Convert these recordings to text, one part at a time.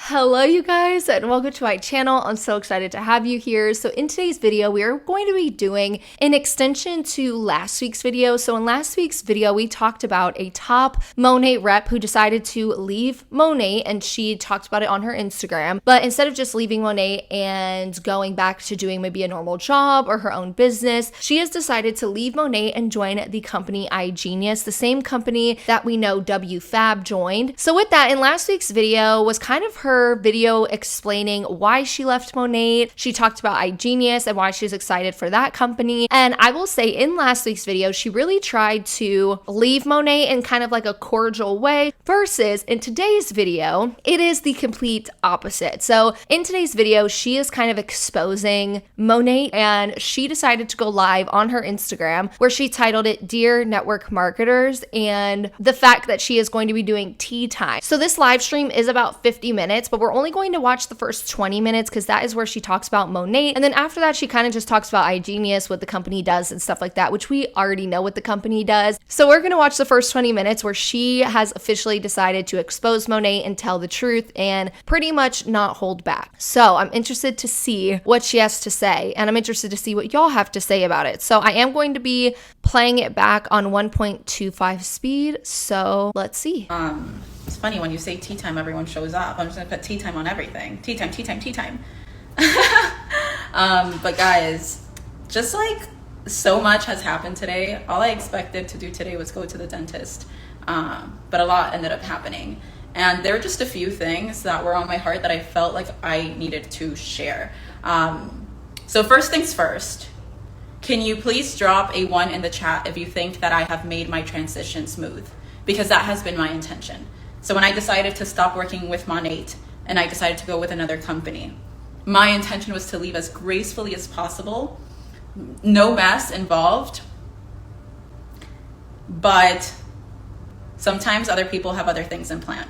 Hello you guys and welcome to my channel. I'm so excited to have you here. So in today's video, we are going to be doing an extension to last week's video. So in last week's video, we talked about a top Monat rep who decided to leave Monat, and she talked about it on her Instagram. But instead of just leaving Monat and going back to doing maybe a normal job or her own business, she has decided to leave Monat and join the company iGenius, the same company that we know WFab joined. So with that, in last week's video was kind of her video explaining why she left Monat. She talked about iGenius and why she's excited for that company. And I will say in last week's video, she really tried to leave Monat in kind of like a cordial way, versus in today's video, it is the complete opposite. So in today's video, she is kind of exposing Monat, and she decided to go live on her Instagram where she titled it Dear Network Marketers, and the fact that she is going to be doing tea time. So this live stream is about 50 minutes, but we're only going to watch the first 20 minutes because that is where she talks about Monat. And then after that, she kind of just talks about iGenius, what the company does and stuff like that, which we already know what the company does. So we're going to watch the first 20 minutes where she has officially decided to expose Monat and tell the truth and pretty much not hold back. So I'm interested to see what she has to say, and I'm interested to see what y'all have to say about it. So I am going to be playing it back on 1.25 speed. So let's see. It's funny when you say tea time, everyone shows up. I'm just gonna put tea time on everything. Tea time, tea time, tea time. But guys, just like so much has happened today. All I expected to do today was go to the dentist. But a lot ended up happening. And there were just a few things that were on my heart that I felt like I needed to share. So first things first, can you please drop a 1 in the chat if you think that I have made my transition smooth? Because that has been my intention. So when I decided to stop working with Monat and I decided to go with another company, my intention was to leave as gracefully as possible, no mess involved. But sometimes other people have other things in plan.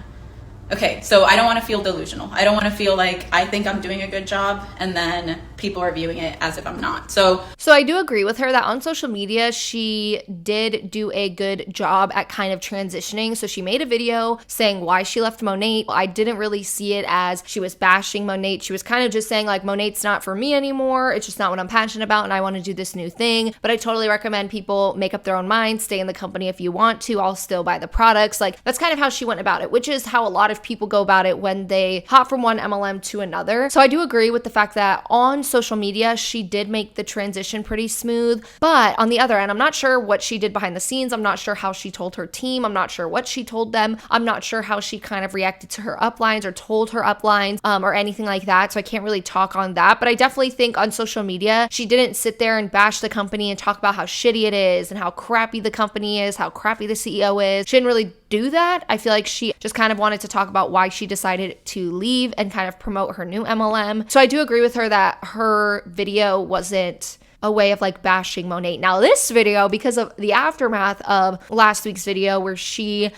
Okay, so I don't want to feel delusional. I don't want to feel like I think I'm doing a good job and then people are viewing it as if I'm not. So I do agree with her that on social media, she did do a good job at kind of transitioning. So she made a video saying why she left Monat. I didn't really see it as she was bashing Monat. She was kind of just saying like, Monat's not for me anymore. It's just not what I'm passionate about and I want to do this new thing. But I totally recommend people make up their own minds, stay in the company if you want to. I'll still buy the products. Like that's kind of how she went about it, which is how a lot of people go about it when they hop from one MLM to another. So I do agree with the fact that on social media, she did make the transition pretty smooth. But on the other end, I'm not sure what she did behind the scenes. I'm not sure how she told her team. I'm not sure what she told them. I'm not sure how she kind of reacted to her uplines or told her uplines or anything like that. So I can't really talk on that. But I definitely think on social media, she didn't sit there and bash the company and talk about how shitty it is and how crappy the company is, how crappy the CEO is. She didn't really do that. I feel like she just kind of wanted to talk about why she decided to leave and kind of promote her new MLM. So I do agree with her that her video wasn't a way of like bashing Monat. Now this video, because of the aftermath of last week's video where she,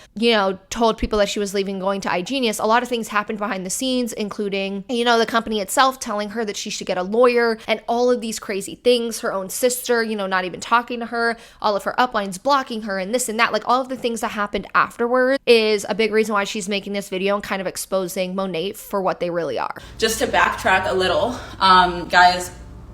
told people that she was leaving going to iGenius, a lot of things happened behind the scenes, including, the company itself telling her that she should get a lawyer and all of these crazy things, her own sister, not even talking to her, all of her uplines blocking her and this and that, like all of the things that happened afterward is a big reason why she's making this video and kind of exposing Monat for what they really are. Just to backtrack a little, guys,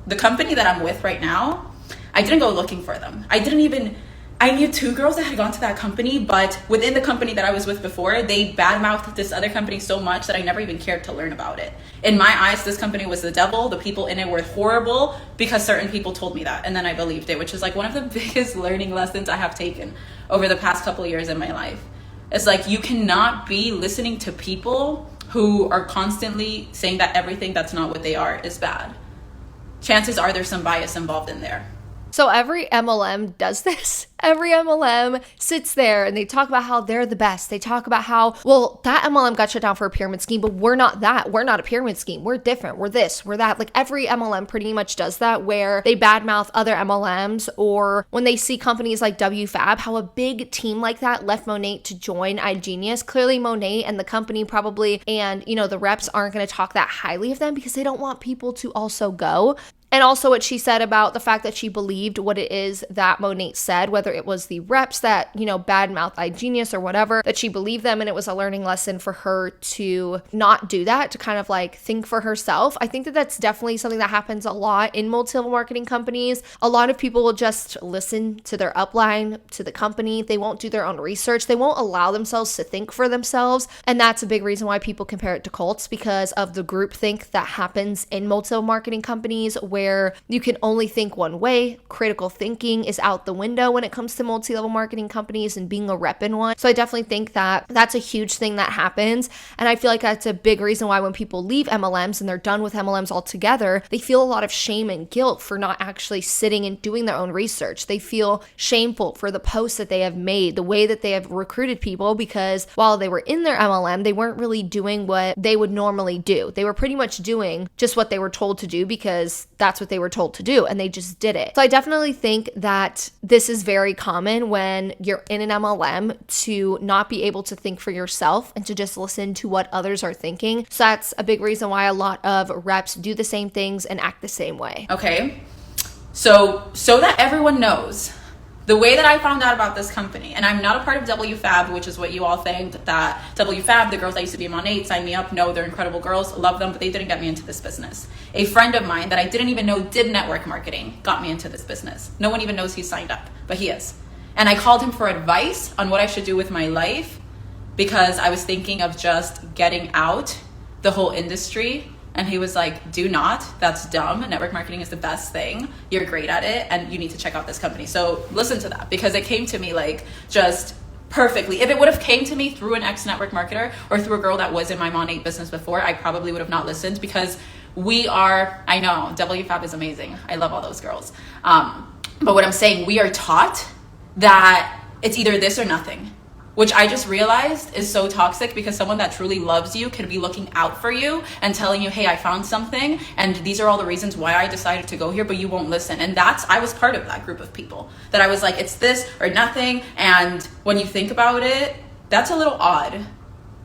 the company that I'm with right now, I didn't go looking for them. I knew 2 girls that had gone to that company, but within the company that I was with before, they badmouthed this other company so much that I never even cared to learn about it. In my eyes, this company was the devil. The people in it were horrible because certain people told me that, and then I believed it, which is like one of the biggest learning lessons I have taken over the past couple of years in my life. It's like you cannot be listening to people who are constantly saying that everything that's not what they are is bad. Chances are there's some bias involved in there. So every MLM does this. Every MLM sits there and they talk about how they're the best. They talk about how, well, that MLM got shut down for a pyramid scheme, but we're not that. We're not a pyramid scheme. We're different. We're this, we're that. Like every MLM pretty much does that, where they badmouth other MLMs, or when they see companies like WFab, how a big team like that left Monat to join iGenius. Clearly Monat and the company probably, and the reps aren't going to talk that highly of them because they don't want people to also go. And also what she said about the fact that she believed what it is that Monat said, whether it was the reps that, badmouth iGenius or whatever, that she believed them and it was a learning lesson for her to not do that, to kind of like think for herself. I think that that's definitely something that happens a lot in multi-level marketing companies. A lot of people will just listen to their upline, to the company. They won't do their own research. They won't allow themselves to think for themselves. And that's a big reason why people compare it to cults, because of the groupthink that happens in multi-level marketing companies where you can only think one way. Critical thinking is out the window when it comes to multi-level marketing companies and being a rep in one. So I definitely think that that's a huge thing that happens. And I feel like that's a big reason why when people leave MLMs and they're done with MLMs altogether, they feel a lot of shame and guilt for not actually sitting and doing their own research. They feel shameful for the posts that they have made, the way that they have recruited people, because while they were in their MLM, they weren't really doing what they would normally do. They were pretty much doing just what they were told to do because that's what they were told to do, and they just did it. So I definitely think that this is very common when you're in an MLM to not be able to think for yourself and to just listen to what others are thinking. So that's a big reason why a lot of reps do the same things and act the same way. Okay, so that everyone knows, the way that I found out about this company, and I'm not a part of WFAB, which is what you all think, that WFAB, the girls that used to be in Monat, signed me up. No, they're incredible girls, love them, but they didn't get me into this business. A friend of mine that I didn't even know did network marketing got me into this business. No one even knows he's signed up, but he is. And I called him for advice on what I should do with my life because I was thinking of just getting out the whole industry. And he was like, do not, that's dumb. Network marketing is the best thing. You're great at it and you need to check out this company. So listen to that, because it came to me like just perfectly. If it would have came to me through an ex-network marketer or through a girl that was in my Monat business before, I probably would have not listened, because I know, WFAB is amazing. I love all those girls. But what I'm saying, we are taught that it's either this or nothing, which I just realized is so toxic, because someone that truly loves you could be looking out for you and telling you, hey, I found something and these are all the reasons why I decided to go here, but you won't listen. And I was part of that group of people that I was like, it's this or nothing. And when you think about it, that's a little odd,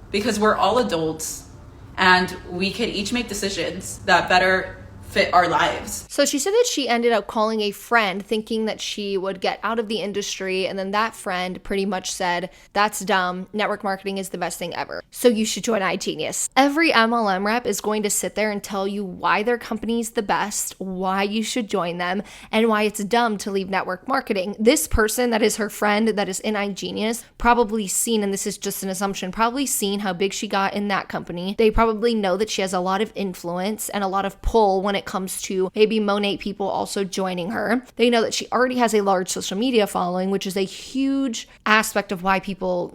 because we're all adults and we could each make decisions that better fit our lives. So she said that she ended up calling a friend thinking that she would get out of the industry, and then that friend pretty much said, that's dumb, network marketing is the best thing ever, so you should join iGenius. Every MLM rep is going to sit there and tell you why their company is the best, why you should join them, and why it's dumb to leave network marketing. This person that is her friend that is in iGenius probably seen, and this is just an assumption, probably seen how big she got in that company. They probably know that she has a lot of influence and a lot of pull when it comes to maybe Monat people also joining her. They know that she already has a large social media following, which is a huge aspect of why people,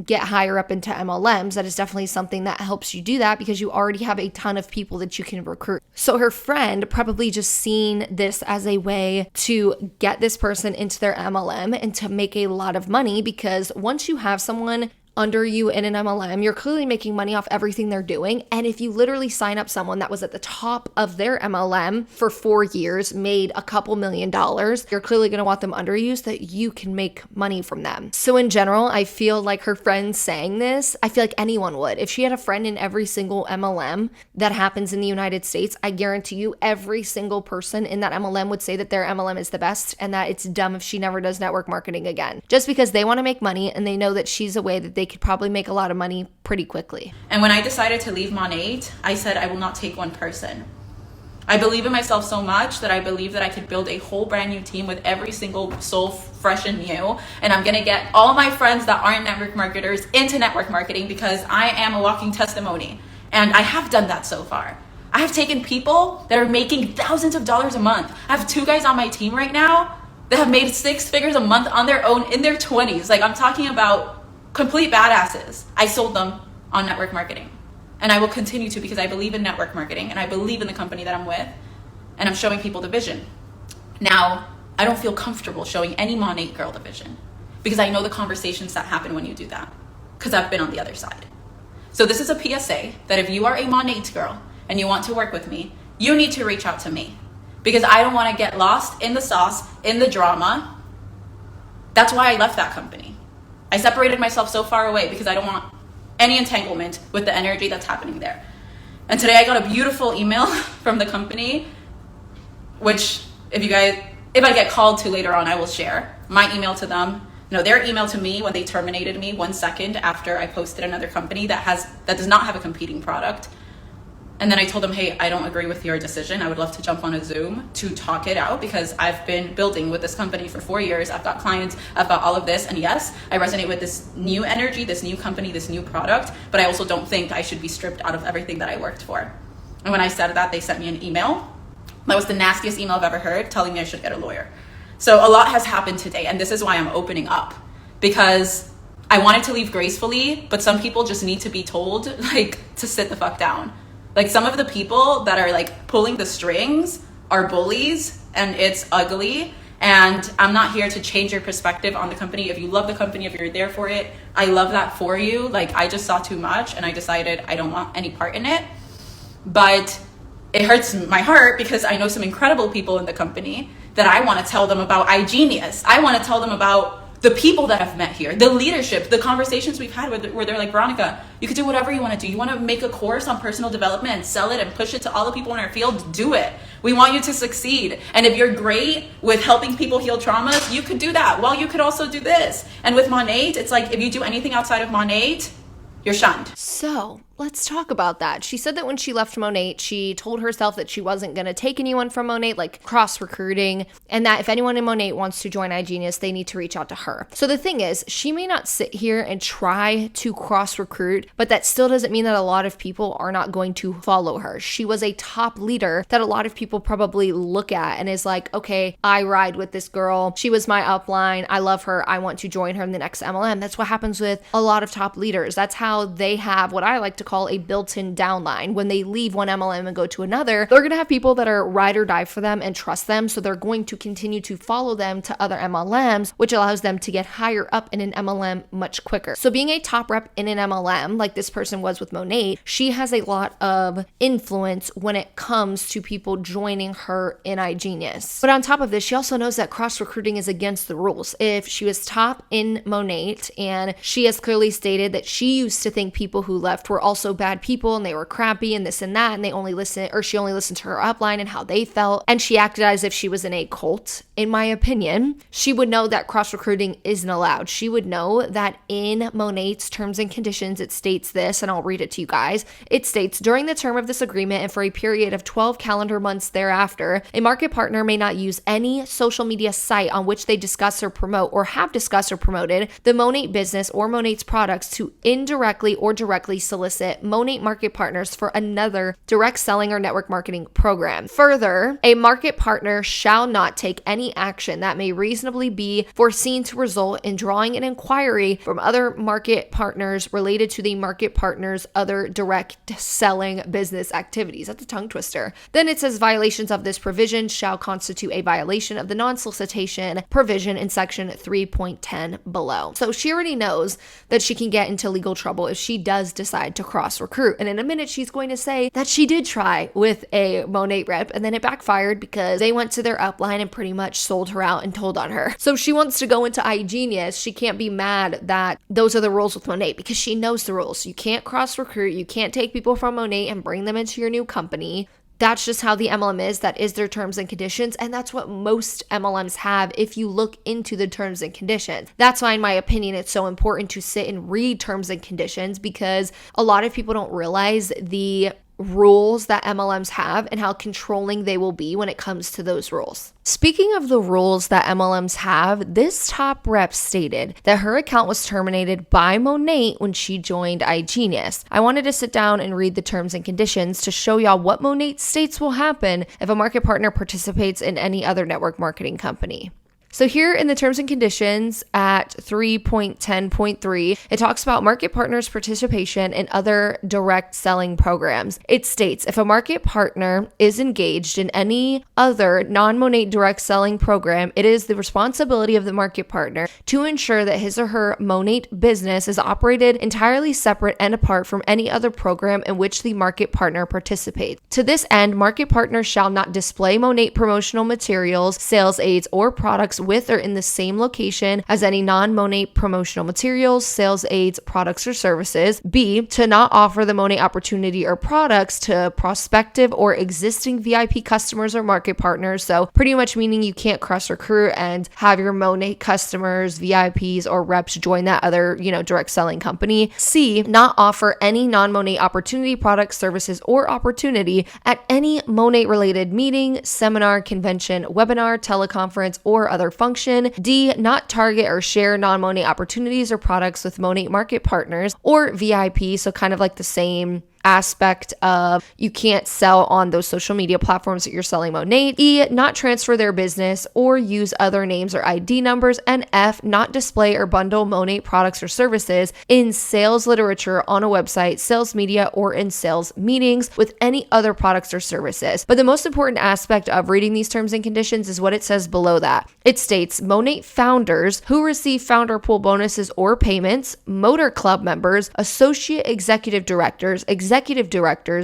get higher up into MLMs. That is definitely something that helps you do that, because you already have a ton of people that you can recruit. So her friend probably just seen this as a way to get this person into their MLM and to make a lot of money, because once you have someone under you in an MLM, you're clearly making money off everything they're doing. And if you literally sign up someone that was at the top of their MLM for 4 years, made a couple $1,000,000, you're clearly going to want them under you so that you can make money from them. So in general, I feel like her friend saying this, I feel like anyone would. If she had a friend in every single MLM that happens in the United States, I guarantee you every single person in that MLM would say that their MLM is the best and that it's dumb if she never does network marketing again. Just because they want to make money and they know that she's a way that they could probably make a lot of money pretty quickly. And when I decided to leave Monat, I said I will not take one person. I believe in myself so much that I believe that I could build a whole brand new team with every single soul fresh and new. And I'm gonna get all my friends that aren't network marketers into network marketing, because I am a walking testimony. And I have done that so far. I have taken people that are making thousands of dollars a month. I have 2 guys on my team right now that have made 6 figures a month on their own in their 20s. Like, I'm talking about complete badasses. I sold them on network marketing. And I will continue to, because I believe in network marketing and I believe in the company that I'm with, and I'm showing people the vision. Now, I don't feel comfortable showing any Monat girl the vision, because I know the conversations that happen when you do that, because I've been on the other side. So this is a PSA that if you are a Monat girl and you want to work with me, you need to reach out to me, because I don't want to get lost in the sauce, in the drama. That's why I left that company. I separated myself so far away because I don't want any entanglement with the energy that's happening there. And today I got a beautiful email from the company which if I get called to later on, I will share my email to them. No, their email to me when they terminated me 1 second after I posted another company that does not have a competing product. And then I told them, hey, I don't agree with your decision. I would love to jump on a Zoom to talk it out because I've been building with this company for 4 years. I've got clients, I've got all of this. And yes, I resonate with this new energy, this new company, this new product, but I also don't think I should be stripped out of everything that I worked for. And when I said that, they sent me an email. That was the nastiest email I've ever heard, telling me I should get a lawyer. So a lot has happened today. And this is why I'm opening up, because I wanted to leave gracefully, but some people just need to be told to sit the fuck down. Some of the people that are pulling the strings are bullies, and it's ugly. And I'm not here to change your perspective on the company. If you love the company, if you're there for it, I love that for you. I just saw too much and I decided I don't want any part in it. But it hurts my heart because I know some incredible people in the company that I want to tell them about iGenius. I want to tell them about the people that I've met here, the leadership, the conversations we've had where they're like, Veronica, you could do whatever you want to do. You want to make a course on personal development and sell it and push it to all the people in our field, do it. We want you to succeed. And if you're great with helping people heal traumas, you could do that. Well, you could also do this. And with Monat, it's if you do anything outside of Monat, you're shunned. So let's talk about that. She said that when she left Monat, she told herself that she wasn't going to take anyone from Monat, cross recruiting, and that if anyone in Monat wants to join iGenius, they need to reach out to her. So the thing is, she may not sit here and try to cross recruit, but that still doesn't mean that a lot of people are not going to follow her. She was a top leader that a lot of people probably look at and is like, okay, I ride with this girl. She was my upline. I love her. I want to join her in the next MLM. That's what happens with a lot of top leaders. That's how they have what I like to call a built-in downline. When they leave one MLM and go to another, they're going to have people that are ride or die for them and trust them. So they're going to continue to follow them to other MLMs, which allows them to get higher up in an MLM much quicker. So being a top rep in an MLM, like this person was with Monat, she has a lot of influence when it comes to people joining her in iGenius. But on top of this, she also knows that cross-recruiting is against the rules. If she was top in Monat and she has clearly stated that she used to think people who left were also bad people and they were crappy and this and that, and she only listened to her upline and how they felt, and she acted as if she was in a cult, in my opinion, she would know that cross-recruiting isn't allowed. She would know that in Monat's terms and conditions, it states this, and I'll read it to you guys. It states, during the term of this agreement and for a period of 12 calendar months thereafter, a market partner may not use any social media site on which they discuss or promote or have discussed or promoted the Monat business or Monat's products to indirectly or directly solicit Monat market partners for another direct selling or network marketing program. Further, a market partner shall not take any action that may reasonably be foreseen to result in drawing an inquiry from other market partners related to the market partner's other direct selling business activities. That's a tongue twister. Then it says violations of this provision shall constitute a violation of the non-solicitation provision in section 3.10 below. So she already knows that she can get into legal trouble if she does decide to cross recruit. And in a minute, she's going to say that she did try with a Monat rep and then it backfired because they went to their upline and pretty much sold her out and told on her. So she wants to go into iGenius. She can't be mad that those are the rules with Monat because she knows the rules. You can't cross recruit. You can't take people from Monat and bring them into your new company. That's just how the MLM is. That is their terms and conditions. And that's what most MLMs have if you look into the terms and conditions. That's why, in my opinion, it's so important to sit and read terms and conditions because a lot of people don't realize the rules that MLMs have and how controlling they will be when it comes to those rules. Speaking of the rules that MLMs have, this top rep stated that her account was terminated by Monat when she joined iGenius. I wanted to sit down and read the terms and conditions to show y'all what Monat states will happen if a market partner participates in any other network marketing company. So here in the terms and conditions at 3.10.3, it talks about market partners' participation in other direct selling programs. It states, if a market partner is engaged in any other non-Monat direct selling program, it is the responsibility of the market partner to ensure that his or her Monat business is operated entirely separate and apart from any other program in which the market partner participates. To this end, market partners shall not display Monat promotional materials, sales aids, or products products with or in the same location as any non-Monat promotional materials, sales aids, products, or services. B, to not offer the Monat opportunity or products to prospective or existing VIP customers or market partners. So pretty much meaning you can't cross recruit and have your Monat customers, VIPs, or reps join that other, direct selling company. C, not offer any non-Monat opportunity, products, services, or opportunity at any Monat related meeting, seminar, convention, webinar, teleconference, or other function. D, not target or share non-Monat opportunities or products with Monat market partners or VIP. So kind of like the same aspect of you can't sell on those social media platforms that you're selling Monat. E, not transfer their business or use other names or ID numbers. And F, not display or bundle Monat products or services in sales literature on a website, sales media, or in sales meetings with any other products or services. But the most important aspect of reading these terms and conditions is what it says below that. It states Monat founders who receive founder pool bonuses or payments, motor club members, associate executive directors,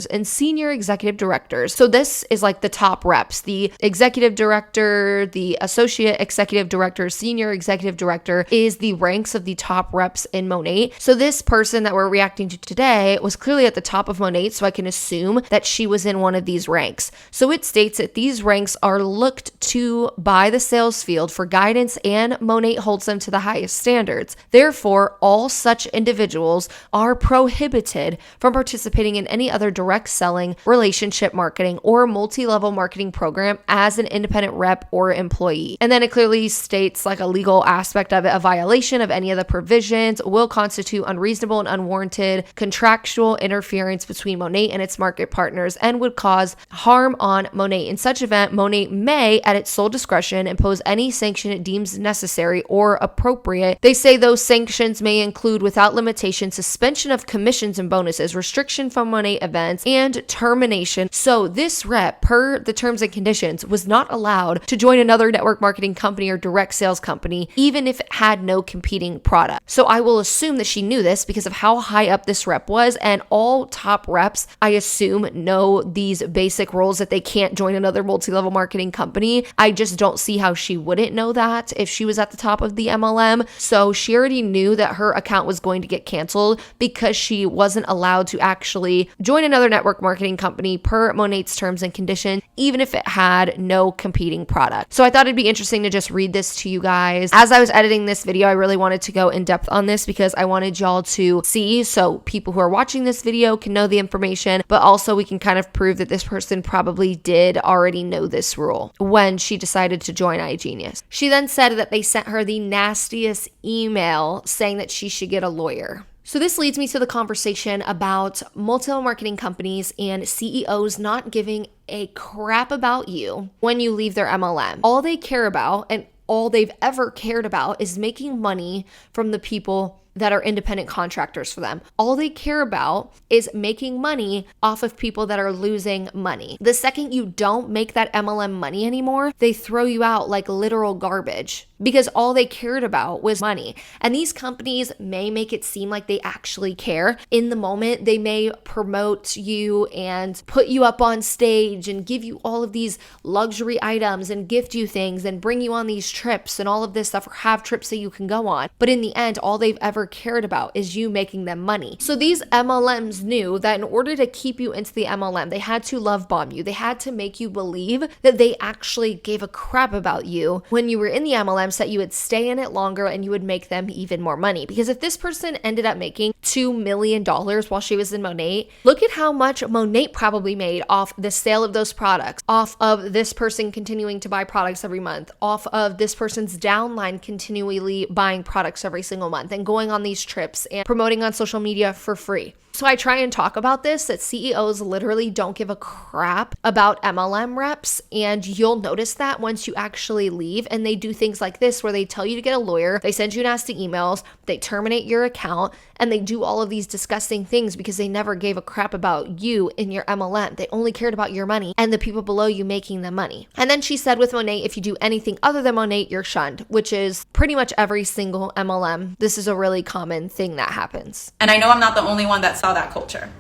and senior executive directors. So this is like the top reps, the executive director, the associate executive director, senior executive director is the ranks of the top reps in Monat. So this person that we're reacting to today was clearly at the top of Monat, so I can assume that she was in one of these ranks. So it states that these ranks are looked to by the sales field for guidance, and Monat holds them to the highest standards. Therefore, all such individuals are prohibited from participating in any other direct selling, relationship marketing, or multi-level marketing program as an independent rep or employee. And then it clearly states like a legal aspect of it, a violation of any of the provisions will constitute unreasonable and unwarranted contractual interference between Monat and its market partners and would cause harm on Monat. In such event, Monat may, at its sole discretion, impose any sanction it deems necessary or appropriate. They say those sanctions may include, without limitation, suspension of commissions and bonuses, restriction from Monat events, and termination. So this rep, per the terms and conditions, was not allowed to join another network marketing company or direct sales company, even if it had no competing product. So I will assume that she knew this because of how high up this rep was, and all top reps, I assume, know these basic rules that they can't join another multi-level marketing company. I just don't see how she wouldn't know that if she was at the top of the MLM. So she already knew that her account was going to get canceled because she wasn't allowed to actually join another network marketing company per Monat's terms and conditions, even if it had no competing product. So I thought it'd be interesting to just read this to you guys. As I was editing this video, I really wanted to go in depth on this because I wanted y'all to see, so people who are watching this video can know the information, but also we can kind of prove that this person probably did already know this rule when she decided to join iGenius. She then said that they sent her the nastiest email saying that she should get a lawyer. So this leads me to the conversation about multi-level marketing companies and CEOs not giving a crap about you when you leave their MLM. All they care about and all they've ever cared about is making money from the people that are independent contractors for them. All they care about is making money off of people that are losing money. The second you don't make that MLM money anymore, they throw you out like literal garbage because all they cared about was money. And these companies may make it seem like they actually care. In the moment, they may promote you and put you up on stage and give you all of these luxury items and gift you things and bring you on these trips and all of this stuff, or have trips that you can go on. But in the end, all they've ever cared about is you making them money. So these MLMs knew that in order to keep you into the MLM, they had to love bomb you. They had to make you believe that they actually gave a crap about you when you were in the MLM, so that you would stay in it longer and you would make them even more money. Because if this person ended up making $2 million while she was in Monat, look at how much Monat probably made off the sale of those products, off of this person continuing to buy products every month, off of this person's downline continually buying products every single month and going on these trips and promoting on social media for free. So I try and talk about this, that CEOs literally don't give a crap about MLM reps. And you'll notice that once you actually leave, and they do things like this where they tell you to get a lawyer, they send you nasty emails, they terminate your account, and they do all of these disgusting things because they never gave a crap about you in your MLM. They only cared about your money and the people below you making the money. And then she said with Monat, if you do anything other than Monat, you're shunned, which is pretty much every single MLM. This is a really common thing that happens. And I know I'm not the only one that saw that culture.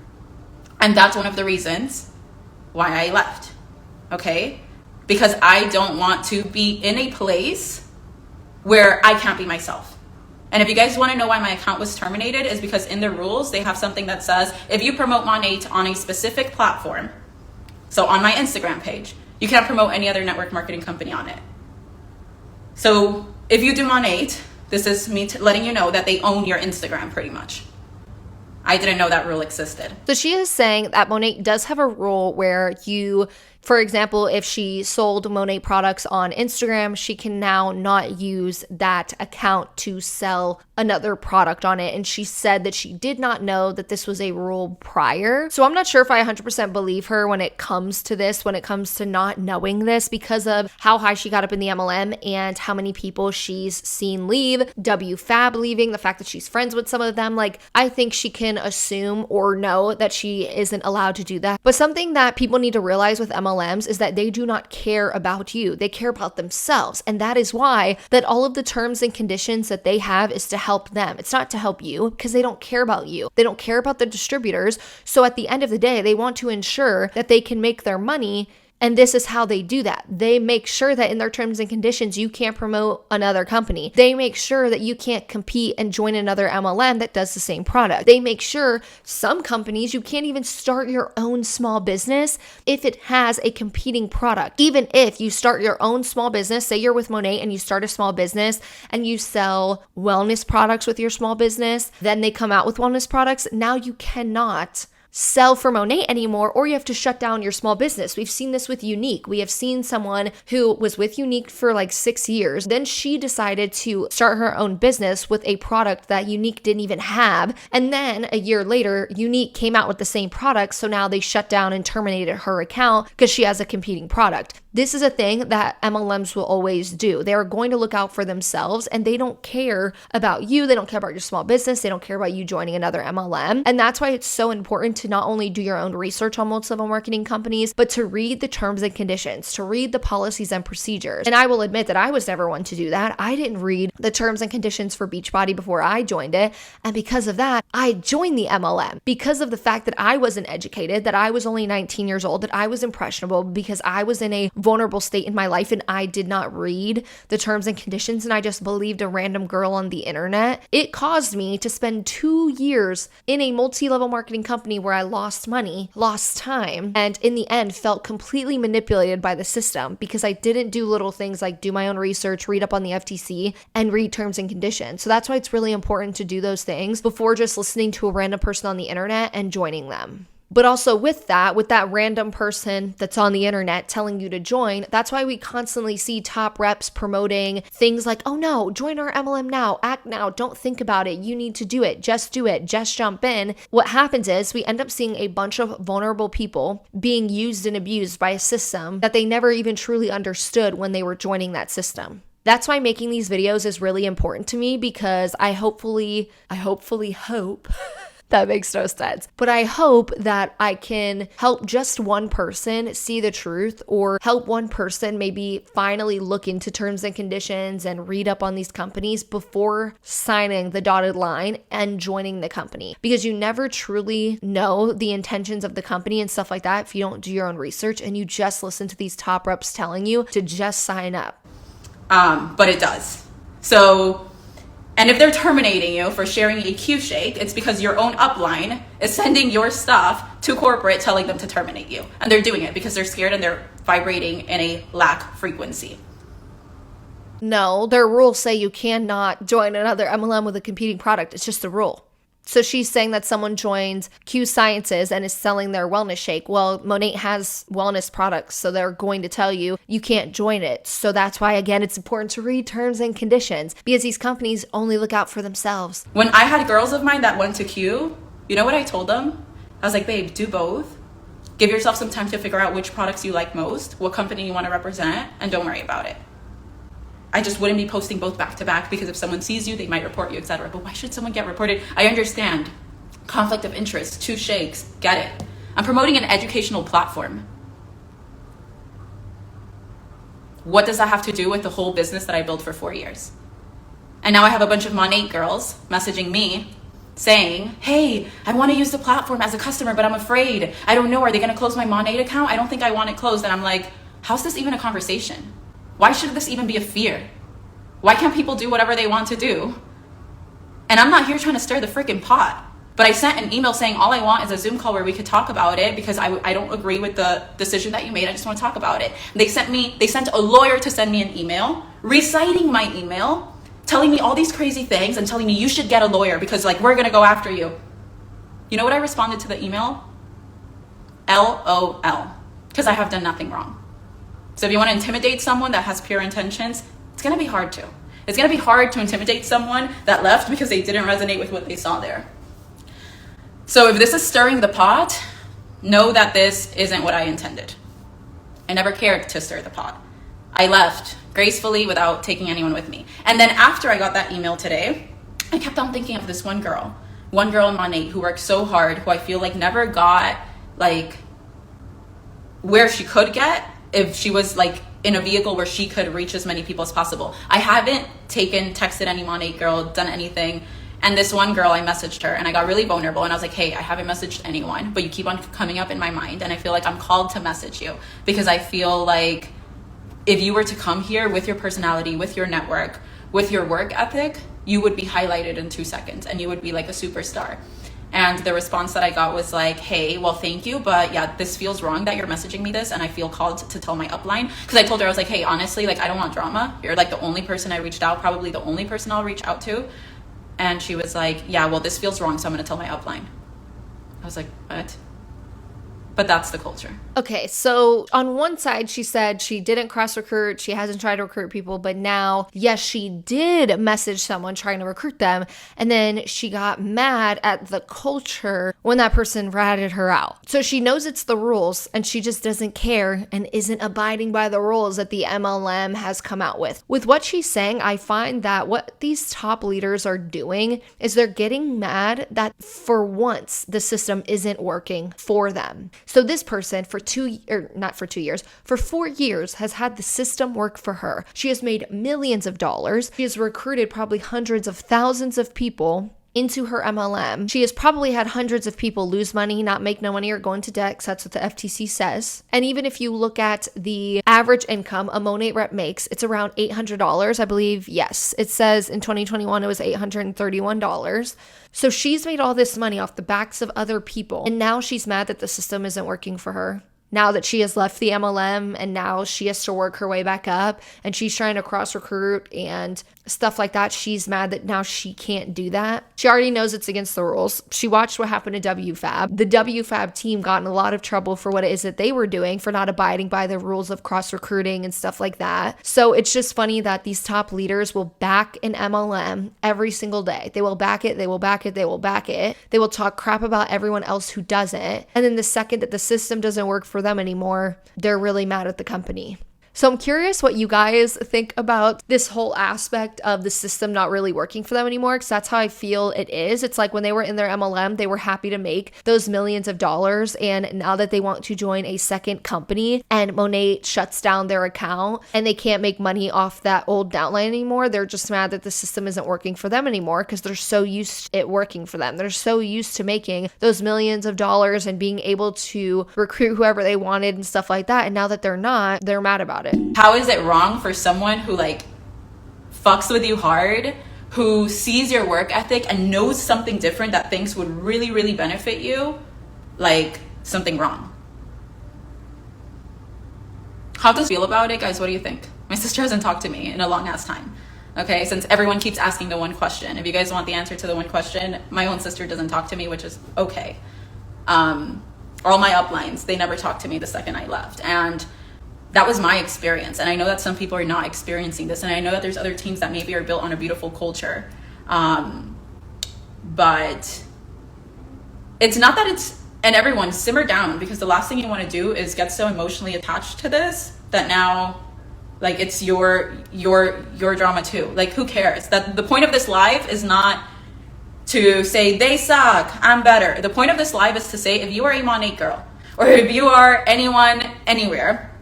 And that's one of the reasons why I left. Okay? Because I don't want to be in a place where I can't be myself. And if you guys want to know why my account was terminated, is because in the rules, they have something that says, if you promote Monat on a specific platform, so on my Instagram page, you can't promote any other network marketing company on it. So if you do Monat, this is me letting you know that they own your Instagram pretty much. I didn't know that rule existed. So she is saying that Monat does have a rule where you, for example, if she sold Monat products on Instagram, she can now not use that account to sell another product on it. And she said that she did not know that this was a rule prior. So I'm not sure if I 100% believe her when it comes to this, when it comes to not knowing this, because of how high she got up in the MLM and how many people she's seen leave, WFAB leaving, the fact that she's friends with some of them. Like, I think she can assume or know that she isn't allowed to do that. But something that people need to realize with MLMs is that they do not care about you. They care about themselves. And that is why that all of the terms and conditions that they have is to help them. It's not to help you, because they don't care about you. They don't care about the distributors. So at the end of the day, they want to ensure that they can make their money. And this is how they do that. They make sure that in their terms and conditions, you can't promote another company. They make sure that you can't compete and join another MLM that does the same product. They make sure some companies, you can't even start your own small business if it has a competing product. Even if you start your own small business, say you're with Monat and you start a small business and you sell wellness products with your small business, then they come out with wellness products. Now you cannot sell for Monat anymore, or you have to shut down your small business. We've seen this with Unique. We have seen someone who was with Unique for like 6 years. Then she decided to start her own business with a product that Unique didn't even have. And then a year later, Unique came out with the same product. So now they shut down and terminated her account because she has a competing product. This is a thing that MLMs will always do. They are going to look out for themselves, and they don't care about you. They don't care about your small business. They don't care about you joining another MLM. And that's why it's so important to not only do your own research on multi-level marketing companies, but to read the terms and conditions, to read the policies and procedures. And I will admit that I was never one to do that. I didn't read the terms and conditions for Beachbody before I joined it. And because of that, I joined the MLM because of the fact that I wasn't educated, that I was only 19 years old, that I was impressionable, because I was in a vulnerable state in my life and I did not read the terms and conditions, and I just believed a random girl on the internet. It caused me to spend 2 years in a multi-level marketing company where I lost money, lost time, and in the end felt completely manipulated by the system because I didn't do little things like do my own research, read up on the FTC, and read terms and conditions. So that's why it's really important to do those things before just listening to a random person on the internet and joining them. But also with that random person that's on the internet telling you to join, that's why we constantly see top reps promoting things like, oh no, join our MLM now, act now, don't think about it, you need to do it, just jump in. What happens is we end up seeing a bunch of vulnerable people being used and abused by a system that they never even truly understood when they were joining that system. That's why making these videos is really important to me, because I hopefully hope that makes no sense. But I hope that I can help just one person see the truth, or help one person maybe finally look into terms and conditions and read up on these companies before signing the dotted line and joining the company. Because you never truly know the intentions of the company and stuff like that if you don't do your own research and you just listen to these top reps telling you to just sign up. But it does. So, and if they're terminating you for sharing a Q shake, it's because your own upline is sending your stuff to corporate telling them to terminate you. And they're doing it because they're scared and they're vibrating in a lack frequency. No, their rules say you cannot join another MLM with a competing product. It's just a rule. So she's saying that someone joined Q Sciences and is selling their wellness shake. Well, Monat has wellness products, so they're going to tell you you can't join it. So that's why, again, it's important to read terms and conditions, because these companies only look out for themselves. When I had girls of mine that went to Q, you know what I told them? I was like, babe, do both. Give yourself some time to figure out which products you like most, what company you want to represent, and don't worry about it. I just wouldn't be posting both back to back, because if someone sees you, they might report you, etc. But why should someone get reported? I understand. Conflict of interest, 2 shakes, get it. I'm promoting an educational platform. What does that have to do with the whole business that I built for 4 years? And now I have a bunch of Monat girls messaging me saying, hey, I want to use the platform as a customer, but I'm afraid. I don't know, are they going to close my Monat account? I don't think I want it closed. And I'm like, how's this even a conversation? Why should this even be a fear? Why can't people do whatever they want to do? And I'm not here trying to stir the freaking pot. But I sent an email saying all I want is a Zoom call where we could talk about it because I don't agree with the decision that you made. I just want to talk about it. And they sent a lawyer to send me an email, reciting my email, telling me all these crazy things and telling me you should get a lawyer because like we're gonna go after you. You know what I responded to the email? LOL, because I have done nothing wrong. So if you want to intimidate someone that has pure intentions, it's gonna be hard to. It's gonna be hard to intimidate someone that left because they didn't resonate with what they saw there. So if this is stirring the pot, know that this isn't what I intended. I never cared to stir the pot. I left gracefully without taking anyone with me. And then after I got that email today, I kept on thinking of this one girl in Monat who worked so hard, who I feel like never got like where she could get if she was like in a vehicle where she could reach as many people as possible. I haven't texted any Monat girl, done anything. And this one girl, I messaged her and I got really vulnerable and I was like, hey, I haven't messaged anyone, but you keep on coming up in my mind. And I feel like I'm called to message you because I feel like if you were to come here with your personality, with your network, with your work ethic, you would be highlighted in 2 seconds and you would be like a superstar. And the response that I got was like, hey, well, thank you. But yeah, this feels wrong that you're messaging me this. And I feel called to tell my upline. Because I told her, I was like, hey, honestly, like I don't want drama. You're like the only person I reached out, probably the only person I'll reach out to. And she was like, yeah, well, this feels wrong, so I'm going to tell my upline. I was like, what? But that's the culture. Okay, so on one side, she said she didn't cross-recruit, she hasn't tried to recruit people, but now, yes, she did message someone trying to recruit them, and then she got mad at the culture when that person ratted her out. So she knows it's the rules, and she just doesn't care and isn't abiding by the rules that the MLM has come out with. With what she's saying, I find that what these top leaders are doing is they're getting mad that for once the system isn't working for them. So this person for 4 years has had the system work for her. She has made millions of dollars. She has recruited probably hundreds of thousands of people into her MLM. She has probably had hundreds of people lose money, not make no money, or go into debt, because that's what the FTC says. And even if you look at the average income a Monat rep makes, it's around $800, I believe. Yes, it says in 2021 it was $831. So she's made all this money off the backs of other people, and now she's mad that the system isn't working for her. Now that she has left the MLM and now she has to work her way back up and she's trying to cross recruit and stuff like that, she's mad that now she can't do that. She already knows it's against the rules. She watched what happened to WFAB. The WFAB team got in a lot of trouble for what it is that they were doing, for not abiding by the rules of cross recruiting and stuff like that. So it's just funny that these top leaders will back an MLM every single day. They will back it, they will back it, they will back it. They will talk crap about everyone else who doesn't. And then the second that the system doesn't work for them anymore, they're really mad at the company. So I'm curious what you guys think about this whole aspect of the system not really working for them anymore, because that's how I feel it is. It's like when they were in their MLM, they were happy to make those millions of dollars, and now that they want to join a second company and Monat shuts down their account and they can't make money off that old downline anymore, they're just mad that the system isn't working for them anymore because they're so used to it working for them. They're so used to making those millions of dollars and being able to recruit whoever they wanted and stuff like that, and now that they're not, they're mad about it. How is it wrong for someone who like fucks with you hard, who sees your work ethic and knows something different that thinks would really, really benefit you, like something wrong? How does you feel about it, guys? What do you think? My sister hasn't talked to me in a long ass time. Okay, since everyone keeps asking the one question. If you guys want the answer to the one question, my own sister doesn't talk to me, which is okay. All my uplines, they never talked to me the second I left. And that was my experience. And I know that some people are not experiencing this. And I know that there's other teams that maybe are built on a beautiful culture. But it's not that it's, and everyone simmer down, because the last thing you want to do is get so emotionally attached to this that now like it's your drama too. Like who cares? That the point of this live is not to say they suck, I'm better. The point of this live is to say, if you are a Monat girl, or if you are anyone anywhere,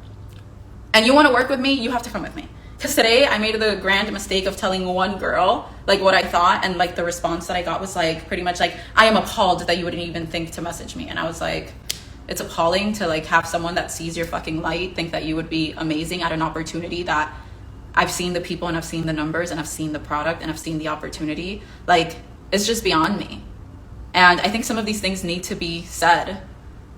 and you want to work with me, you have to come with me. Because today I made the grand mistake of telling one girl like what I thought, and like the response that I got was like pretty much like, I am appalled that you wouldn't even think to message me. And I was like, it's appalling to like have someone that sees your fucking light think that you would be amazing at an opportunity that I've seen the people and I've seen the numbers and I've seen the product and I've seen the opportunity. Like, it's just beyond me. And I think some of these things need to be said.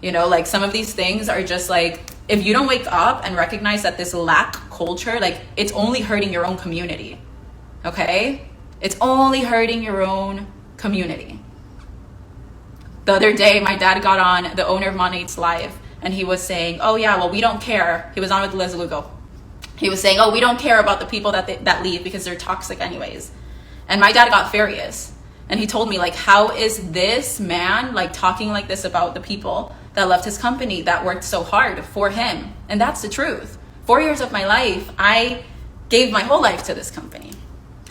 You know, like some of these things are just like, if you don't wake up and recognize that this lack culture, like it's only hurting your own community. Okay? It's only hurting your own community. The other day, my dad got on the owner of Monat's live and he was saying, oh yeah, well, we don't care. He was on with Liz Lugo. He was saying, oh, we don't care about the people that leave because they're toxic anyways. And my dad got furious. And he told me, like, how is this man, like, talking like this about the people that left his company that worked so hard for him? And that's the truth. 4 years of my life, I gave my whole life to this company.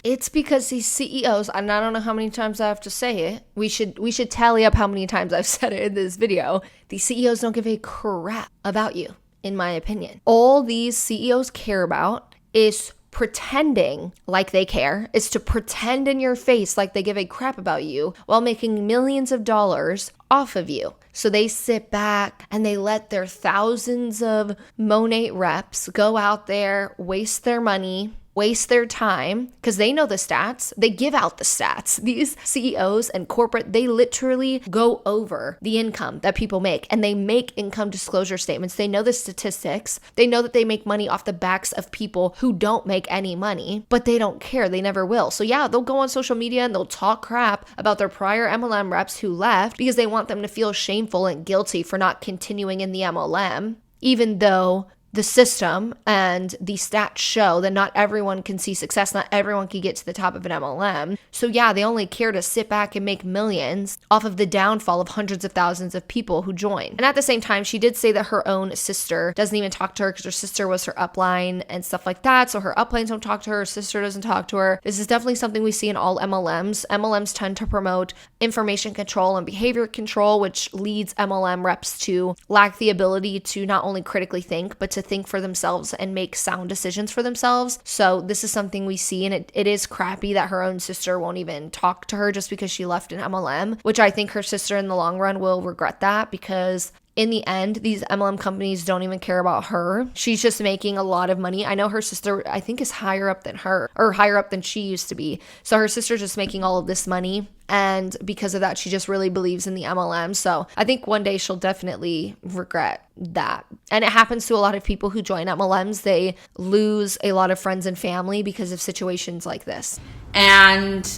It's because these CEOs, and I don't know how many times I have to say it. We should tally up how many times I've said it in this video. These CEOs don't give a crap about you, in my opinion. All these CEOs care about is pretending like they care, is to pretend in your face like they give a crap about you while making millions of dollars off of you. So they sit back and they let their thousands of Monat reps go out there, waste their money, waste their time, because they know the stats. They give out the stats. These CEOs and corporate, they literally go over the income that people make, and they make income disclosure statements. They know the statistics. They know that they make money off the backs of people who don't make any money, but they don't care. They never will. So yeah, they'll go on social media and they'll talk crap about their prior MLM reps who left because they want them to feel shameful and guilty for not continuing in the MLM, even though the system and the stats show that not everyone can see success. Not everyone can get to the top of an MLM. So yeah, they only care to sit back and make millions off of the downfall of hundreds of thousands of people who join. And at the same time, she did say that her own sister doesn't even talk to her because her sister was her upline and stuff like that. So her uplines don't talk to her. Her sister doesn't talk to her. This is definitely something we see in all MLMs. MLMs tend to promote information control and behavior control, which leads MLM reps to lack the ability to not only critically think, but to think for themselves and make sound decisions for themselves. So this is something we see, and it is crappy that her own sister won't even talk to her just because she left an MLM, which I think her sister in the long run will regret that, because in the end, these MLM companies don't even care about her. She's just making a lot of money. I know her sister, I think, is higher up than her, or higher up than she used to be. So her sister's just making all of this money. And because of that, she just really believes in the MLM. So I think one day she'll definitely regret that. And it happens to a lot of people who join MLMs. They lose a lot of friends and family because of situations like this. And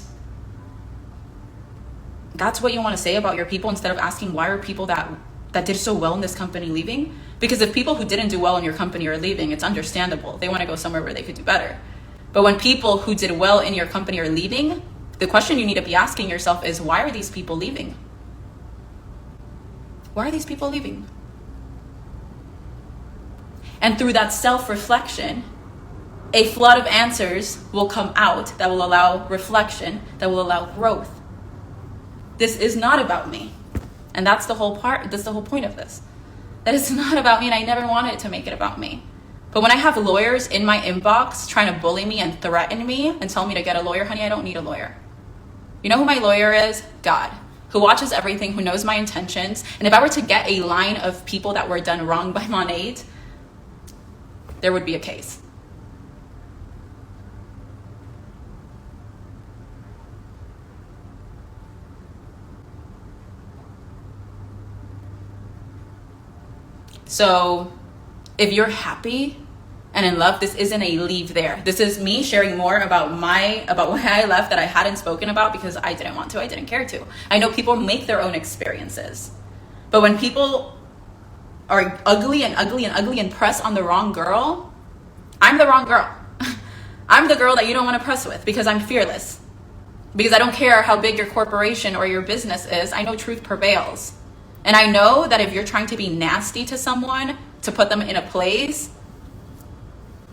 that's what you want to say about your people, instead of asking why are people that did so well in this company leaving? Because if people who didn't do well in your company are leaving, it's understandable. They want to go somewhere where they could do better. But when people who did well in your company are leaving, the question you need to be asking yourself is, why are these people leaving? Why are these people leaving? And through that self-reflection, a flood of answers will come out that will allow reflection, that will allow growth. This is not about me. And that's the whole point of this. That it's not about me, and I never wanted to make it about me. But when I have lawyers in my inbox trying to bully me and threaten me and tell me to get a lawyer, honey, I don't need a lawyer. You know who my lawyer is? God, who watches everything, who knows my intentions. And if I were to get a line of people that were done wrong by Monat, there would be a case. So if you're happy and in love, this isn't a leave there. This is me sharing more about why I left that I hadn't spoken about because I didn't want to, I didn't care to. I know people make their own experiences. But when people are ugly and press on the wrong girl, I'm the wrong girl. I'm the girl that you don't want to press with because I'm fearless. Because I don't care how big your corporation or your business is. I know truth prevails. And I know that if you're trying to be nasty to someone to put them in a place,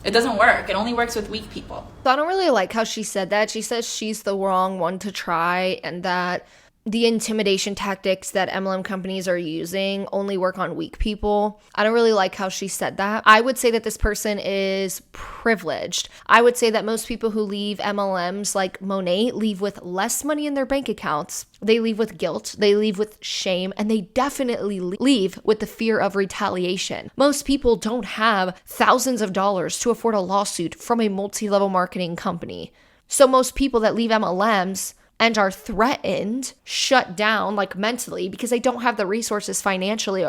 it doesn't work. It only works with weak people. So I don't really like how she said that. She says she's the wrong one to try, and that the intimidation tactics that MLM companies are using only work on weak people. I don't really like how she said that. I would say that this person is privileged. I would say that most people who leave MLMs like Monat leave with less money in their bank accounts. They leave with guilt, they leave with shame, and they definitely leave with the fear of retaliation. Most people don't have thousands of dollars to afford a lawsuit from a multi-level marketing company. So most people that leave MLMs and are threatened, shut down like mentally because they don't have the resources financially.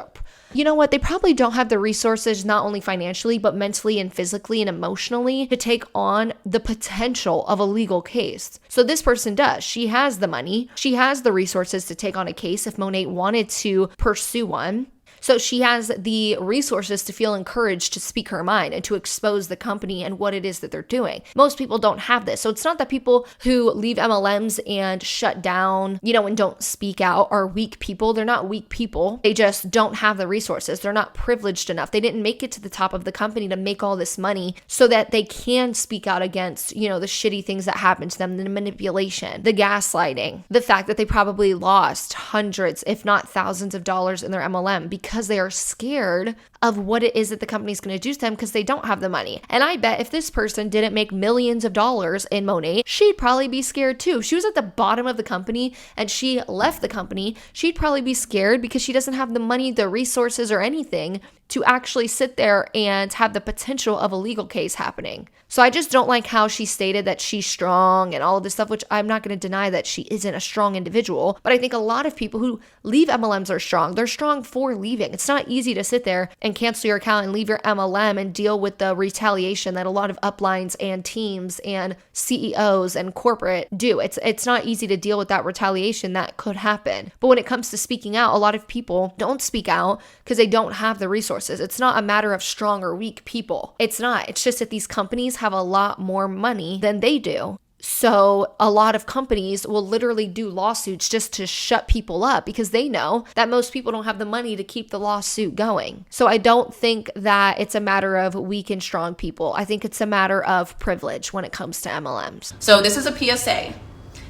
You know what? They probably don't have the resources, not only financially, but mentally and physically and emotionally to take on the potential of a legal case. So this person does. She has the money. She has the resources to take on a case if Monat wanted to pursue one. So she has the resources to feel encouraged to speak her mind and to expose the company and what it is that they're doing. Most people don't have this. So it's not that people who leave MLMs and shut down, and don't speak out are weak people. They're not weak people. They just don't have the resources. They're not privileged enough. They didn't make it to the top of the company to make all this money so that they can speak out against, the shitty things that happen to them, the manipulation, the gaslighting, the fact that they probably lost hundreds, if not thousands of dollars in their MLM because they are scared of what it is that the company's going to do to them because they don't have the money. And I bet if this person didn't make millions of dollars in Monat, she'd probably be scared too. If she was at the bottom of the company and she left the company, she'd probably be scared because she doesn't have the money, the resources, or anything to actually sit there and have the potential of a legal case happening. So I just don't like how she stated that she's strong and all of this stuff, which I'm not going to deny that she isn't a strong individual. But I think a lot of people who leave MLMs are strong. They're strong for leaving. It's not easy to sit there and cancel your account and leave your MLM and deal with the retaliation that a lot of uplines and teams and CEOs and corporate do. It's not easy to deal with that retaliation that could happen. But when it comes to speaking out, a lot of people don't speak out because they don't have the resources. It's not a matter of strong or weak people. It's not. It's just that these companies have a lot more money than they do. So a lot of companies will literally do lawsuits just to shut people up because they know that most people don't have the money to keep the lawsuit going. So I don't think that it's a matter of weak and strong people. I think it's a matter of privilege when it comes to MLMs. So this is a PSA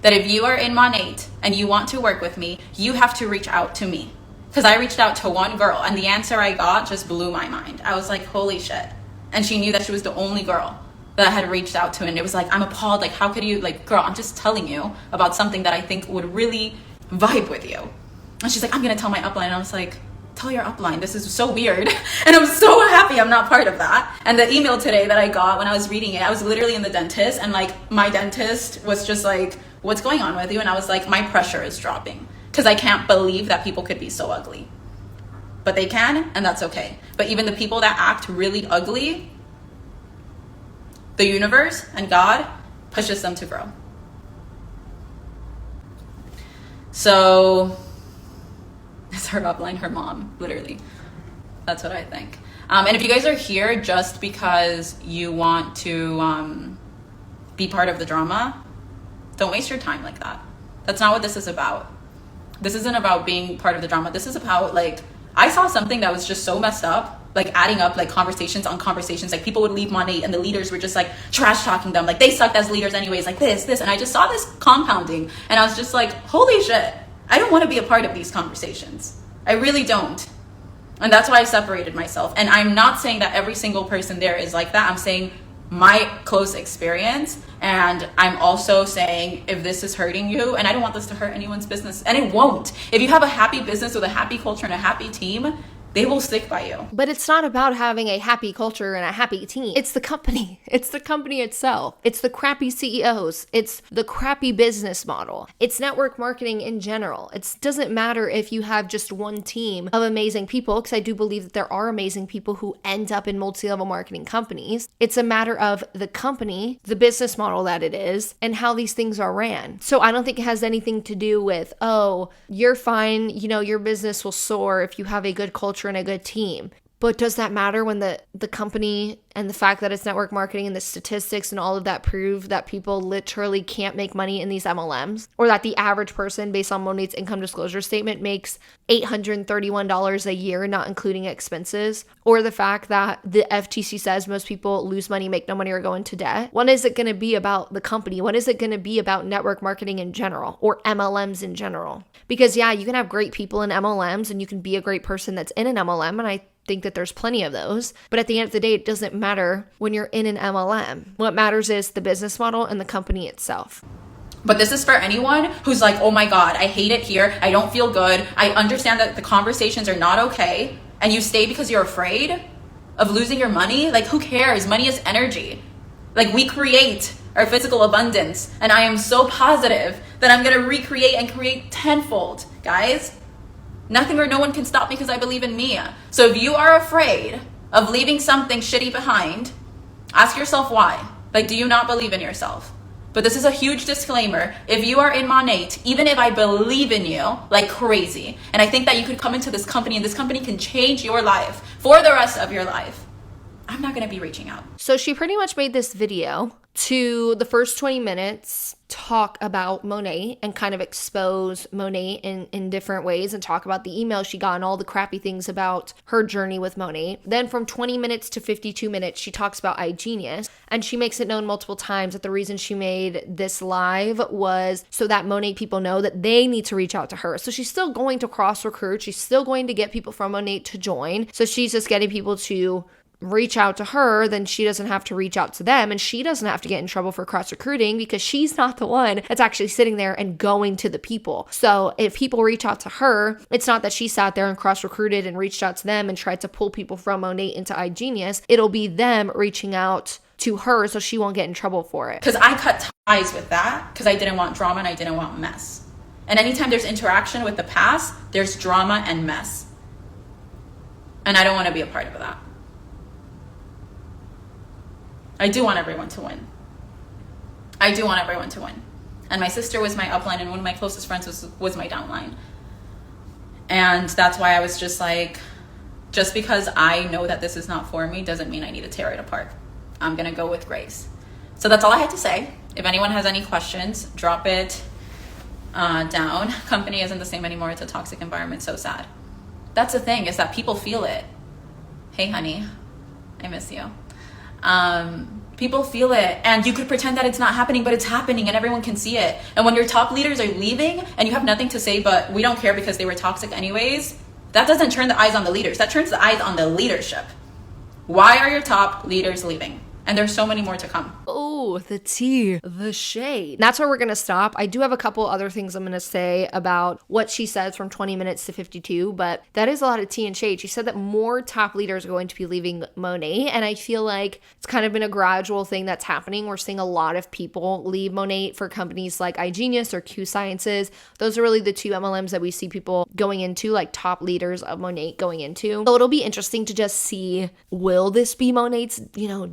that if you are in Monat and you want to work with me, you have to reach out to me. Because I reached out to one girl and the answer I got just blew my mind. I was like, holy shit. And she knew that she was the only girl that I had reached out to. And it was like, I'm appalled. Like, how could you, girl, I'm just telling you about something that I think would really vibe with you. And she's like, I'm going to tell my upline. And I was like, tell your upline. This is so weird. And I'm so happy I'm not part of that. And the email today that I got when I was reading it, I was literally in the dentist. And my dentist was just like, what's going on with you? And I was like, my pressure is dropping. Because I can't believe that people could be so ugly. But they can, and that's okay. But even the people that act really ugly, the universe and God pushes them to grow. So, it's her upline, her mom, literally. That's what I think. And if you guys are here just because you want to be part of the drama, don't waste your time like that. That's not what this is about. This isn't about being part of the drama. This is about, I saw something that was just so messed up, adding up, conversations on conversations. People would leave Monat and the leaders were just, trash talking them. They sucked as leaders anyways, this. And I just saw this compounding. And I was just like, holy shit. I don't want to be a part of these conversations. I really don't. And that's why I separated myself. And I'm not saying that every single person there is like that. I'm saying my close experience, and I'm also saying if this is hurting you, and I don't want this to hurt anyone's business, and it won't. If you have a happy business with a happy culture and a happy team, they will stick by you. But it's not about having a happy culture and a happy team. It's the company. It's the company itself. It's the crappy CEOs. It's the crappy business model. It's network marketing in general. It doesn't matter if you have just one team of amazing people, because I do believe that there are amazing people who end up in multi-level marketing companies. It's a matter of the company, the business model that it is, and how these things are ran. So I don't think it has anything to do with, oh, you're fine, your business will soar if you have a good culture and a good team. But does that matter when the company and the fact that it's network marketing and the statistics and all of that prove that people literally can't make money in these MLMs? Or that the average person, based on Monat's income disclosure statement, makes $831 a year, not including expenses? Or the fact that the FTC says most people lose money, make no money, or go into debt? When is it going to be about the company? When is it going to be about network marketing in general or MLMs in general? Because yeah, you can have great people in MLMs and you can be a great person that's in an MLM, and I think that there's plenty of those. But at the end of the day, it doesn't matter when you're in an MLM. What matters is the business model and the company itself. But this is for anyone who's like, oh my God, I hate it here. I don't feel good. I understand that the conversations are not okay. And you stay because you're afraid of losing your money. Like, who cares? Money is energy. Like, we create our physical abundance. And I am so positive that I'm going to recreate and create tenfold, guys. Nothing or no one can stop me because I believe in me. So if you are afraid of leaving something shitty behind, ask yourself why. Like, do you not believe in yourself? But this is a huge disclaimer. If you are in Monat, even if I believe in you like crazy, and I think that you could come into this company and this company can change your life for the rest of your life, I'm not going to be reaching out. So she pretty much made this video to the first 20 minutes talk about Monat and kind of expose Monat in different ways and talk about the email she got and all the crappy things about her journey with Monat. Then from 20 minutes to 52 minutes, she talks about iGenius, and she makes it known multiple times that the reason she made this live was so that Monat people know that they need to reach out to her. So she's still going to cross recruit. She's still going to get people from Monat to join. So she's just getting people to reach out to her, then she doesn't have to reach out to them, and she doesn't have to get in trouble for cross recruiting because she's not the one that's actually sitting there and going to the people. So if people reach out to her, it's not that she sat there and cross recruited and reached out to them and tried to pull people from Monat into iGenius. It'll be them reaching out to her so she won't get in trouble for it. Because I cut ties with that because I didn't want drama and I didn't want mess. And anytime there's interaction with the past, there's drama and mess. And I don't want to be a part of that. I do want everyone to win. I do want everyone to win. And my sister was my upline, and one of my closest friends was my downline. And that's why I was just like, just because I know that this is not for me doesn't mean I need to tear it apart. I'm going to go with grace. So that's all I had to say. If anyone has any questions, drop it down. Company isn't the same anymore. It's a toxic environment. So sad. That's the thing, is that people feel it. Hey, honey, I miss you. People feel it, and you could pretend that it's not happening, but it's happening and everyone can see it. And when your top leaders are leaving and you have nothing to say, but we don't care because they were toxic anyways, that doesn't turn the eyes on the leaders. That turns the eyes on the leadership. Why are your top leaders leaving? And there's so many more to come. Oh, the tea, the shade. That's where we're going to stop. I do have a couple other things I'm going to say about what she says from 20 minutes to 52, but that is a lot of tea and shade. She said that more top leaders are going to be leaving Monat, and I feel like it's kind of been a gradual thing that's happening. We're seeing a lot of people leave Monat for companies like iGenius or Q Sciences. Those are really the two MLMs that we see people going into, like top leaders of Monat going into. So it'll be interesting to just see, will this be Monat's,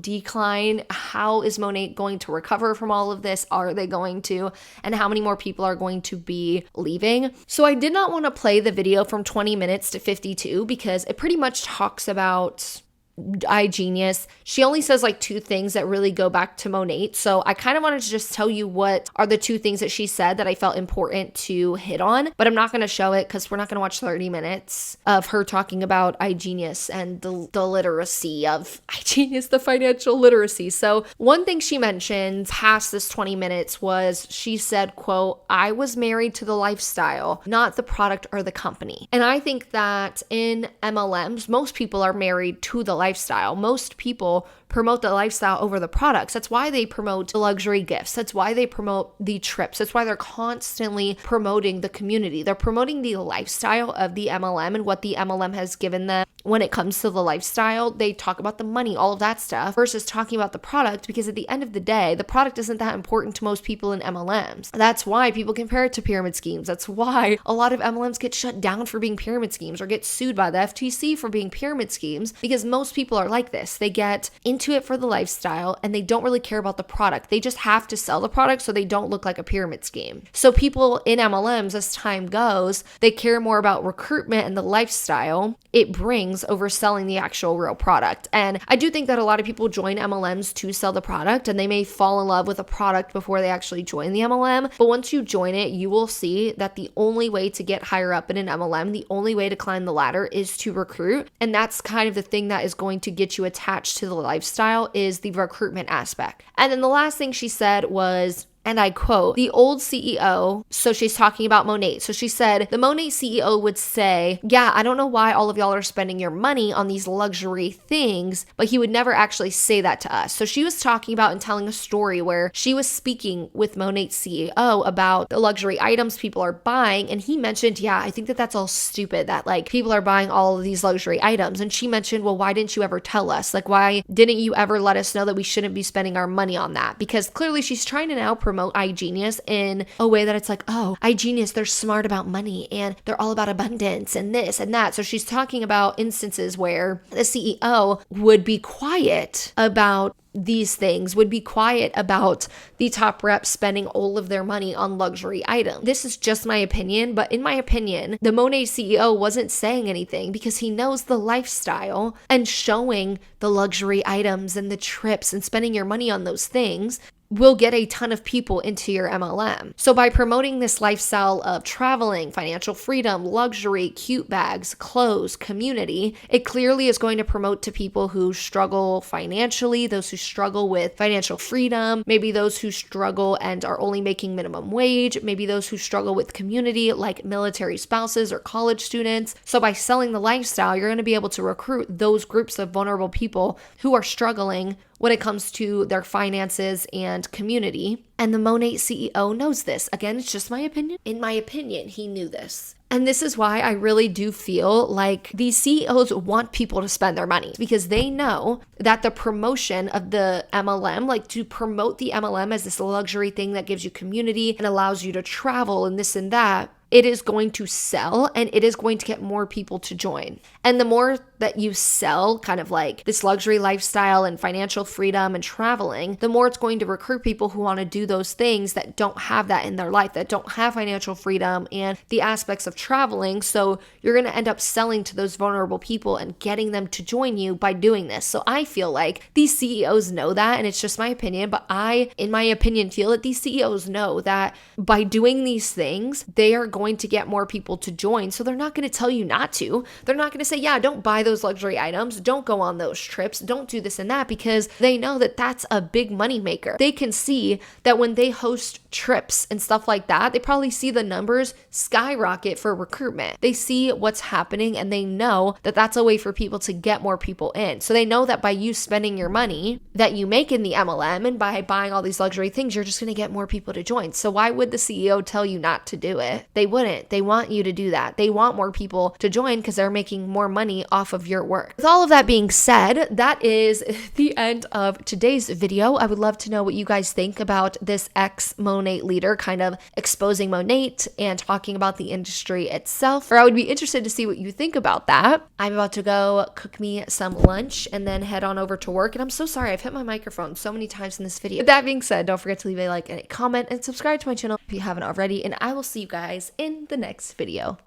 decline? How is Monat going to recover from all of this? Are they going to? And how many more people are going to be leaving? So I did not want to play the video from 20 minutes to 52 because it pretty much talks about iGenius. She only says like two things that really go back to Monat. So I kind of wanted to just tell you what are the two things that she said that I felt important to hit on, but I'm not going to show it because we're not going to watch 30 minutes of her talking about iGenius and the literacy of iGenius, the financial literacy. So one thing she mentioned past this 20 minutes was she said, quote, "I was married to the lifestyle, not the product or the company." And I think that in MLMs, most people are married to the lifestyle. Most people promote the lifestyle over the products. That's why they promote the luxury gifts. That's why they promote the trips. That's why they're constantly promoting the community. They're promoting the lifestyle of the MLM and what the MLM has given them. When it comes to the lifestyle, they talk about the money, all of that stuff, versus talking about the product, because at the end of the day, the product isn't that important to most people in MLMs. That's why people compare it to pyramid schemes. That's why a lot of MLMs get shut down for being pyramid schemes or get sued by the FTC for being pyramid schemes, because most people are like this. They get into into it for the lifestyle and they don't really care about the product. They just have to sell the product so they don't look like a pyramid scheme. So people in MLMs, as time goes, they care more about recruitment and the lifestyle it brings over selling the actual real product. And I do think that a lot of people join MLMs to sell the product, and they may fall in love with a product before they actually join the MLM. But once you join it, you will see that the only way to get higher up in an MLM, the only way to climb the ladder is to recruit. And that's kind of the thing that is going to get you attached to the lifestyle, is the recruitment aspect. And then the last thing she said was, and I quote, the old CEO, so she's talking about Monat. So she said, the Monat CEO would say, yeah, I don't know why all of y'all are spending your money on these luxury things, but he would never actually say that to us. So she was talking about and telling a story where she was speaking with Monat's CEO about the luxury items people are buying. And he mentioned, yeah, I think that that's all stupid, that like people are buying all of these luxury items. And she mentioned, well, why didn't you ever tell us? Like, why didn't you ever let us know that we shouldn't be spending our money on that? Because clearly she's trying to now promote iGenius in a way that it's like, oh, iGenius, they're smart about money and they're all about abundance and this and that. So she's talking about instances where the CEO would be quiet about these things, would be quiet about the top reps spending all of their money on luxury items. This is just my opinion, but in my opinion, the Monat CEO wasn't saying anything because he knows the lifestyle, and showing the luxury items and the trips and spending your money on those things will get a ton of people into your MLM. So by promoting this lifestyle of traveling, financial freedom, luxury, cute bags, clothes, community, it clearly is going to promote to people who struggle financially, those who struggle with financial freedom, maybe those who struggle and are only making minimum wage, maybe those who struggle with community like military spouses or college students. So by selling the lifestyle, you're going to be able to recruit those groups of vulnerable people who are struggling when it comes to their finances and community. And the Monat CEO knows this. Again, it's just my opinion. In my opinion, he knew this. And this is why I really do feel like these CEOs want people to spend their money, because they know that the promotion of the MLM, like to promote the MLM as this luxury thing that gives you community and allows you to travel and this and that, it is going to sell and it is going to get more people to join. And the more that you sell kind of like this luxury lifestyle and financial freedom and traveling, the more it's going to recruit people who want to do those things that don't have that in their life, that don't have financial freedom and the aspects of traveling. So you're going to end up selling to those vulnerable people and getting them to join you by doing this. So I feel like these CEOs know that, and it's just my opinion, but I, in my opinion, feel that these CEOs know that by doing these things, they are going to get more people to join. So they're not going to tell you not to. They're not going to say, yeah, don't buy those luxury items, don't go on those trips, don't do this and that, because they know that that's a big money maker. They can see that when they host trips and stuff like that, they probably see the numbers skyrocket for recruitment. They see what's happening and they know that that's a way for people to get more people in. So they know that by you spending your money that you make in the MLM and by buying all these luxury things, you're just going to get more people to join. So why would the CEO tell you not to do it? They wouldn't. They want you to do that. They want more people to join because they're making more money off of your work. With all of that being said, that is the end of today's video. I would love to know what you guys think about this ex-Monat leader kind of exposing Monat and talking about the industry itself. Or I would be interested to see what you think about that. I'm about to go cook me some lunch and then head on over to work. And I'm so sorry, I've hit my microphone so many times in this video. With that being said, don't forget to leave a like and a comment and subscribe to my channel if you haven't already. And I will see you guys in the next video.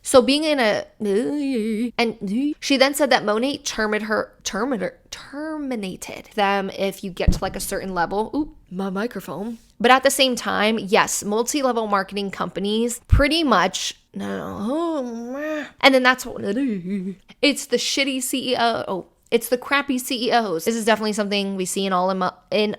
So being in a, and she then said that Monat terminated them if you get to like a certain level. Oop, my microphone. But at the same time, yes, multi-level marketing companies pretty much, no. And then that's what, it's the shitty CEO. Oh, it's the crappy CEOs. This is definitely something we see in all in